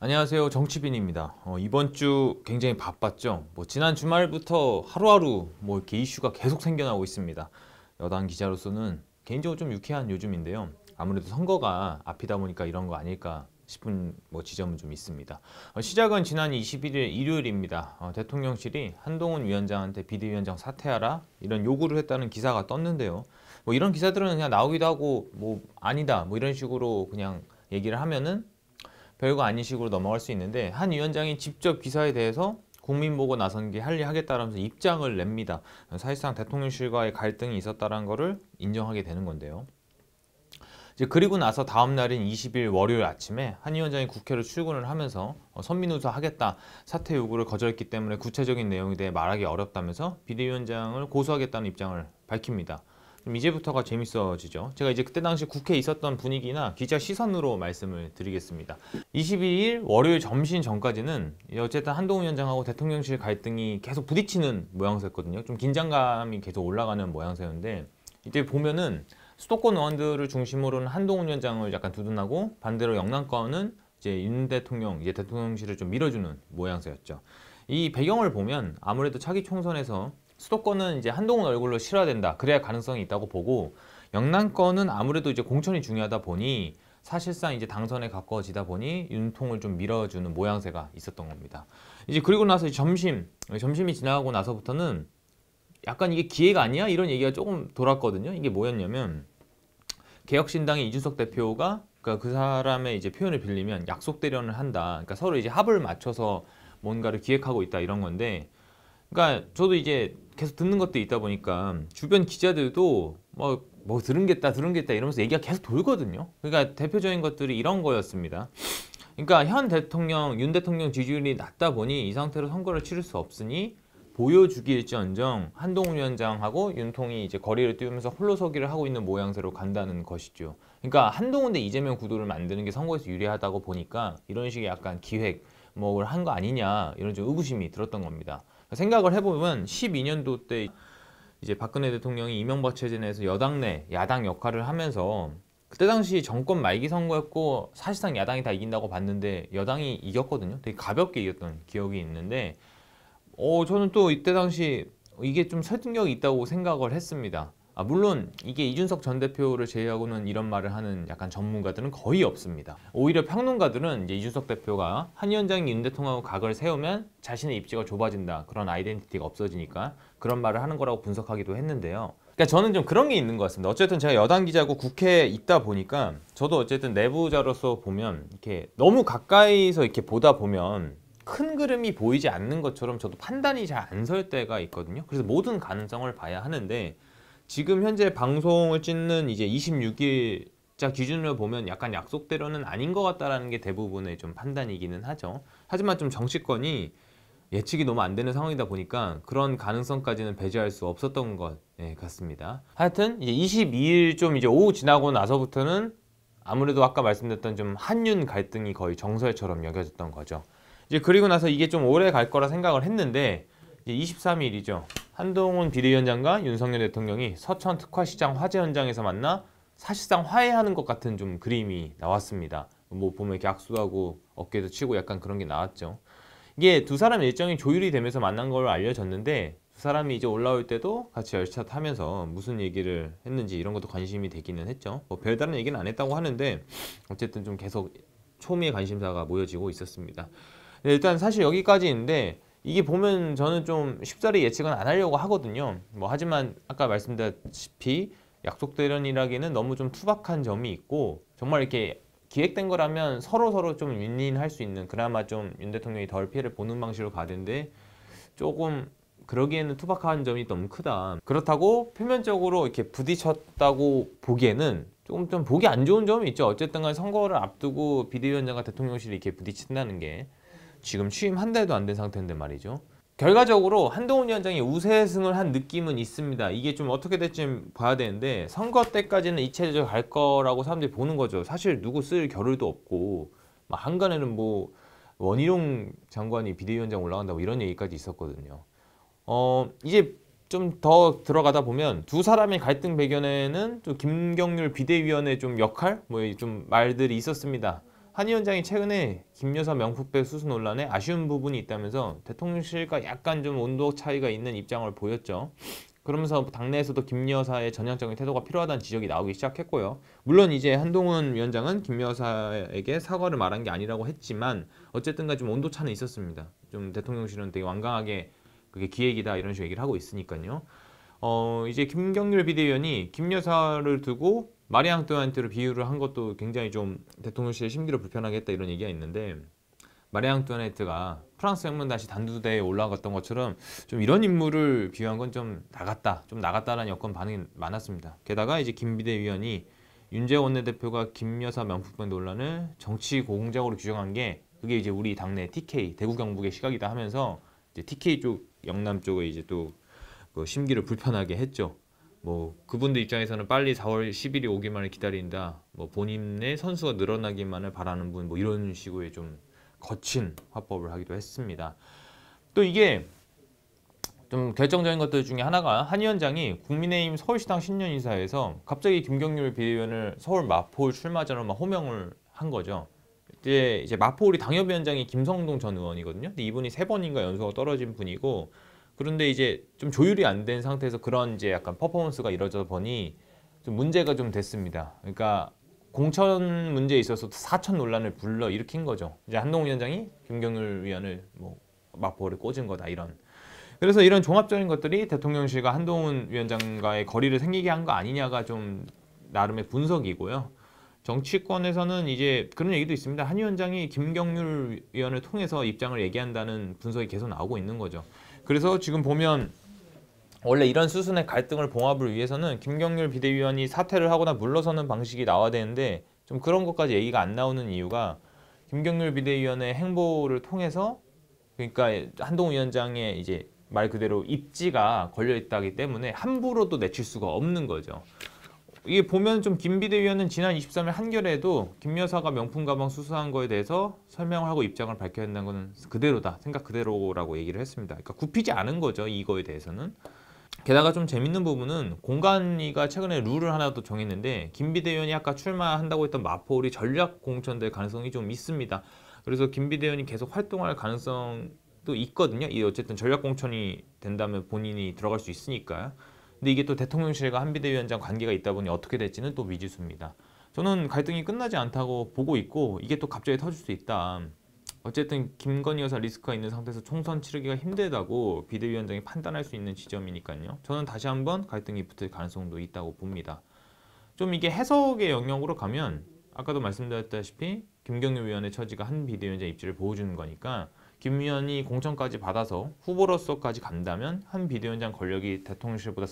안녕하세요. 정치빈입니다. 이번 주 굉장히 바빴죠. 지난 주말부터 하루하루 이렇게 이슈가 계속 생겨나고 있습니다. 여당 기자로서는 개인적으로 좀 유쾌한 요즘인데요. 아무래도 선거가 앞이다 보니까 이런 거 아닐까 싶은 지점은 좀 있습니다. 시작은 지난 21일 일요일입니다. 대통령실이 한동훈 위원장한테 비대위원장 사퇴하라 이런 요구를 했다는 기사가 떴는데요. 이런 기사들은 그냥 나오기도 하고 아니다 이런 식으로 그냥 얘기를 하면은 별거 아닌 식으로 넘어갈 수 있는데, 한 위원장이 직접 기사에 대해서 국민 보고 나선 게 할리하겠다라면서 입장을 냅니다. 사실상 대통령실과의 갈등이 있었다는 것을 인정하게 되는 건데요. 이제 그리고 나서 다음 날인 20일 월요일 아침에 한 위원장이 국회를 출근을 하면서 선민우사 하겠다, 사퇴 요구를 거절했기 때문에 구체적인 내용에 대해 말하기 어렵다면서 비대위원장을 고소하겠다는 입장을 밝힙니다. 그럼 이제부터가 재밌어지죠. 제가 이제 그때 당시 국회에 있었던 분위기나 기자 시선으로 말씀을 드리겠습니다. 22일 월요일 점심 전까지는 어쨌든 한동훈 위원장하고 대통령실 갈등이 계속 부딪히는 모양새였거든요. 좀 긴장감이 계속 올라가는 모양새였는데, 이제 보면은 수도권 의원들을 중심으로는 한동훈 위원장을 약간 두둔하고, 반대로 영남권은 이제 윤 대통령, 이제 대통령실을 좀 밀어주는 모양새였죠. 이 배경을 보면 아무래도 차기 총선에서 수도권은 이제 한동훈 얼굴로 실어야 된다, 그래야 가능성이 있다고 보고, 영남권은 아무래도 이제 공천이 중요하다 보니 사실상 이제 당선에 가까워지다 보니 윤통을 좀 밀어주는 모양새가 있었던 겁니다. 이제 그리고 나서 점심이 지나가고 나서부터는 약간 이게 기회가 아니야? 이런 얘기가 조금 돌았거든요. 이게 뭐였냐면, 개혁신당의 이준석 대표가 그러니까 그 사람의 이제 표현을 빌리면 약속 대련을 한다. 그러니까 서로 이제 합을 맞춰서 뭔가를 기획하고 있다 이런 건데, 그러니까 저도 이제 계속 듣는 것도 있다 보니까 주변 기자들도 들은겠다 이러면서 얘기가 계속 돌거든요. 그러니까 대표적인 것들이 이런 거였습니다. 그러니까 현 대통령, 윤 대통령 지지율이 낮다 보니 이 상태로 선거를 치를 수 없으니 보여주기일지언정 한동훈 위원장하고 윤통이 이제 거리를 띄우면서 홀로서기를 하고 있는 모양새로 간다는 것이죠. 그러니까 한동훈 대 이재명 구도를 만드는 게 선거에서 유리하다고 보니까 이런 식의 약간 기획 뭘 한 거 아니냐, 이런 좀 의구심이 들었던 겁니다. 생각을 해보면 12년도 때 이제 박근혜 대통령이 이명박 체제 내에서 여당 내 야당 역할을 하면서, 그때 당시 정권 말기 선거였고 사실상 야당이 다 이긴다고 봤는데 여당이 이겼거든요. 되게 가볍게 이겼던 기억이 있는데, 저는 또 이때 당시 이게 좀 설득력이 있다고 생각을 했습니다. 물론 이게 이준석 전 대표를 제외하고는 이런 말을 하는 약간 전문가들은 거의 없습니다. 오히려 평론가들은 이제 이준석 대표가 한 위원장이 윤 대통령하고 각을 세우면 자신의 입지가 좁아진다, 그런 아이덴티티가 없어지니까 그런 말을 하는 거라고 분석하기도 했는데요. 그러니까 저는 좀 그런 게 있는 것 같습니다. 어쨌든 제가 여당 기자고 국회에 있다 보니까 저도 어쨌든 내부자로서 보면 이렇게 너무 가까이서 이렇게 보다 보면 큰 그림이 보이지 않는 것처럼 저도 판단이 잘 안 설 때가 있거든요. 그래서 모든 가능성을 봐야 하는데, 지금 현재 방송을 찍는 이제 26일자 기준으로 보면 약간 약속대로는 아닌 것 같다라는 게 대부분의 좀 판단이기는 하죠. 하지만 좀 정치권이 예측이 너무 안 되는 상황이다 보니까 그런 가능성까지는 배제할 수 없었던 것 같습니다. 하여튼 이제 22일 좀 이제 오후 지나고 나서부터는 아무래도 아까 말씀드렸던 좀 한윤 갈등이 거의 정설처럼 여겨졌던 거죠. 이제 그리고 나서 이게 좀 오래 갈 거라 생각을 했는데, 이제 23일이죠. 한동훈 비대위원장과 윤석열 대통령이 서천 특화시장 화재 현장에서 만나 사실상 화해하는 것 같은 좀 그림이 나왔습니다. 보면 이렇게 악수도 하고 어깨도 치고 약간 그런 게 나왔죠. 이게 두 사람 일정이 조율이 되면서 만난 걸로 알려졌는데, 두 사람이 이제 올라올 때도 같이 열차 타면서 무슨 얘기를 했는지 이런 것도 관심이 되기는 했죠. 별다른 얘기는 안 했다고 하는데 어쨌든 좀 계속 초미의 관심사가 모여지고 있었습니다. 일단 사실 여기까지인데, 이게 보면 저는 좀 쉽사리 예측은 안 하려고 하거든요. 하지만 아까 말씀드렸다시피 약속 대련이라기는 너무 좀 투박한 점이 있고, 정말 이렇게 기획된 거라면 서로 좀 윈윈할 수 있는, 그나마 좀 윤 대통령이 덜 피해를 보는 방식으로 가야 되는데 조금 그러기에는 투박한 점이 너무 크다. 그렇다고 표면적으로 이렇게 부딪혔다고 보기에는 조금 좀 보기 안 좋은 점이 있죠. 어쨌든 간 선거를 앞두고 비대위원장과 대통령실이 이렇게 부딪힌다는 게 지금 취임 한 달도 안 된 상태인데 말이죠. 결과적으로 한동훈 위원장이 우세승을 한 느낌은 있습니다. 이게 좀 어떻게 될지 봐야 되는데, 선거 때까지는 이 체제로 갈 거라고 사람들이 보는 거죠. 사실 누구 쓸 겨를도 없고, 한간에는 원희룡 장관이 비대위원장 올라간다고 이런 얘기까지 있었거든요. 이제 좀 더 들어가다 보면 두 사람의 갈등 배경에는 또 김경률 비대위원의 좀 역할, 좀 말들이 있었습니다. 한 위원장이 최근에 김 여사 명품백 수수 논란에 아쉬운 부분이 있다면서 대통령실과 약간 좀 온도 차이가 있는 입장을 보였죠. 그러면서 당내에서도 김 여사의 전향적인 태도가 필요하다는 지적이 나오기 시작했고요. 물론 이제 한동훈 위원장은 김 여사에게 사과를 말한 게 아니라고 했지만 어쨌든간 좀 온도 차는 있었습니다. 좀 대통령실은 되게 완강하게 그게 기획이다 이런 식으로 얘기를 하고 있으니까요. 이제 김경률 비대위원이 김 여사를 두고 마리 앙뚜아네트로 비유를 한 것도 굉장히 좀 대통령실의 심기를 불편하게 했다 이런 얘기가 있는데, 마리 앙뚜아네트가 프랑스 혁명 다시 단두대에 올라갔던 것처럼 좀 이런 인물을 비유한 건 좀 나갔다라는 여건 반응이 많았습니다. 게다가 이제 김 비대위원이 윤재원 원내대표가 김 여사 명품백 논란을 정치 공작으로 규정한 게 그게 이제 우리 당내 TK 대구 경북의 시각이다 하면서 이제 TK 쪽 영남 쪽에 이제 또 그 심기를 불편하게 했죠. 뭐 그분들 입장에서는 빨리 4월 10일이 오기만을 기다린다. 뭐 본인의 선수가 늘어나기만을 바라는 분, 뭐 이런 식의 좀 거친 화법을 하기도 했습니다. 또 이게 좀 결정적인 것들 중에 하나가 한 위원장이 국민의힘 서울시당 신년 인사에서 갑자기 김경률 비대위원을 서울 마포 출마자로 막 호명을 한 거죠. 이제 마포 우리 당협위원장이 김성동 전 의원이거든요. 근데 이분이 3번인가 연속으로 떨어진 분이고, 그런데 이제 좀 조율이 안 된 상태에서 그런 이제 약간 퍼포먼스가 이루어져 보니 좀 문제가 좀 됐습니다. 그러니까 공천 문제에 있어서 사천 논란을 불러 일으킨 거죠. 이제 한동훈 위원장이 김경률 위원을 뭐 마포를 꽂은 거다 이런. 그래서 이런 종합적인 것들이 대통령실과 한동훈 위원장과의 거리를 생기게 한 거 아니냐가 좀 나름의 분석이고요. 정치권에서는 이제 그런 얘기도 있습니다. 한 위원장이 김경률 위원을 통해서 입장을 얘기한다는 분석이 계속 나오고 있는 거죠. 그래서 지금 보면 원래 이런 수순의 갈등을 봉합을 위해서는 김경률 비대위원이 사퇴를 하거나 물러서는 방식이 나와야 되는데 좀 그런 것까지 얘기가 안 나오는 이유가 김경률 비대위원의 행보를 통해서, 그러니까 한동훈 위원장의 이제 말 그대로 입지가 걸려 있다기 때문에 함부로도 내칠 수가 없는 거죠. 이게 보면 좀 김 비대위원은 지난 23일 한겨레에도 김 여사가 명품 가방 수수한 거에 대해서 설명을 하고 입장을 밝혀야 한다는 거는 그대로다, 생각 그대로라고 얘기를 했습니다. 그러니까 굽히지 않은 거죠, 이거에 대해서는. 게다가 좀 재밌는 부분은 공관위가 최근에 룰을 하나 또 정했는데 김 비대위원이 아까 출마한다고 했던 마포울이 전략 공천될 가능성이 좀 있습니다. 그래서 김 비대위원이 계속 활동할 가능성도 있거든요. 이 어쨌든 전략 공천이 된다면 본인이 들어갈 수 있으니까요. 근데 이게 또 대통령실과 한 비대위원장 관계가 있다 보니 어떻게 될지는 또 미지수입니다. 저는 갈등이 끝나지 않다고 보고 있고 이게 또 갑자기 터질 수 있다. 어쨌든 김건희 여사 리스크가 있는 상태에서 총선 치르기가 힘들다고 비대위원장이 판단할 수 있는 지점이니까요. 저는 다시 한번 갈등이 붙을 가능성도 있다고 봅니다. 좀 이게 해석의 영역으로 가면 아까도 말씀드렸다시피 김경률 위원의 처지가 한 비대위원장 입지를 보여주는 거니까 김 위원이 공천까지 받아서 후보로서까지 간다면 한 비대위원장 권력이 대통령실보다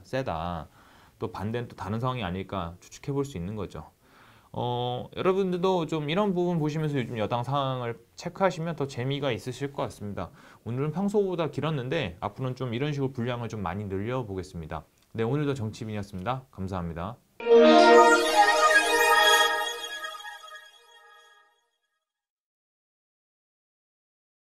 세다. 또 반대는 또 다른 상황이 아닐까 추측해 볼 수 있는 거죠. 여러분들도 좀 이런 부분 보시면서 요즘 여당 상황을 체크하시면 더 재미가 있으실 것 같습니다. 오늘은 평소보다 길었는데 앞으로는 좀 이런 식으로 분량을 좀 많이 늘려보겠습니다. 네, 오늘도 정치빈이었습니다. 감사합니다.